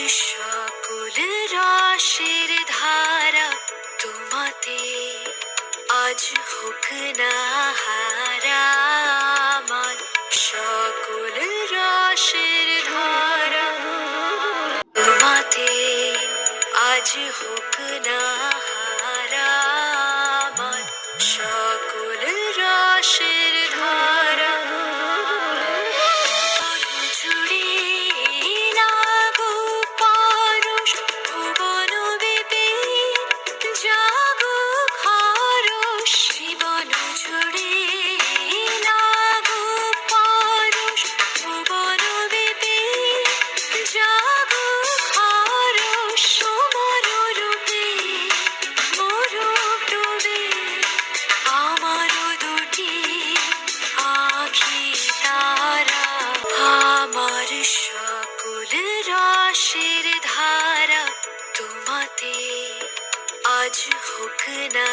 সকল রসের ধারা তোমাতে আজ হোক না হারা। আমার সকল রসের ধারা তোমাতে আজ হোক না হারা। আমার সকল রসের ধারা জুড়ে লাগো পরশ ভুবন বিপিন জাগো খরশ। জীবন জুড়ে লাগো পরশ ভুবন বিপিন জাগো খরশ। তোমার রূপে মোরগ ডোবে আমার দুটি আখি তারা। আমার সকল রসের ধারা তোমাতে আজ হোক না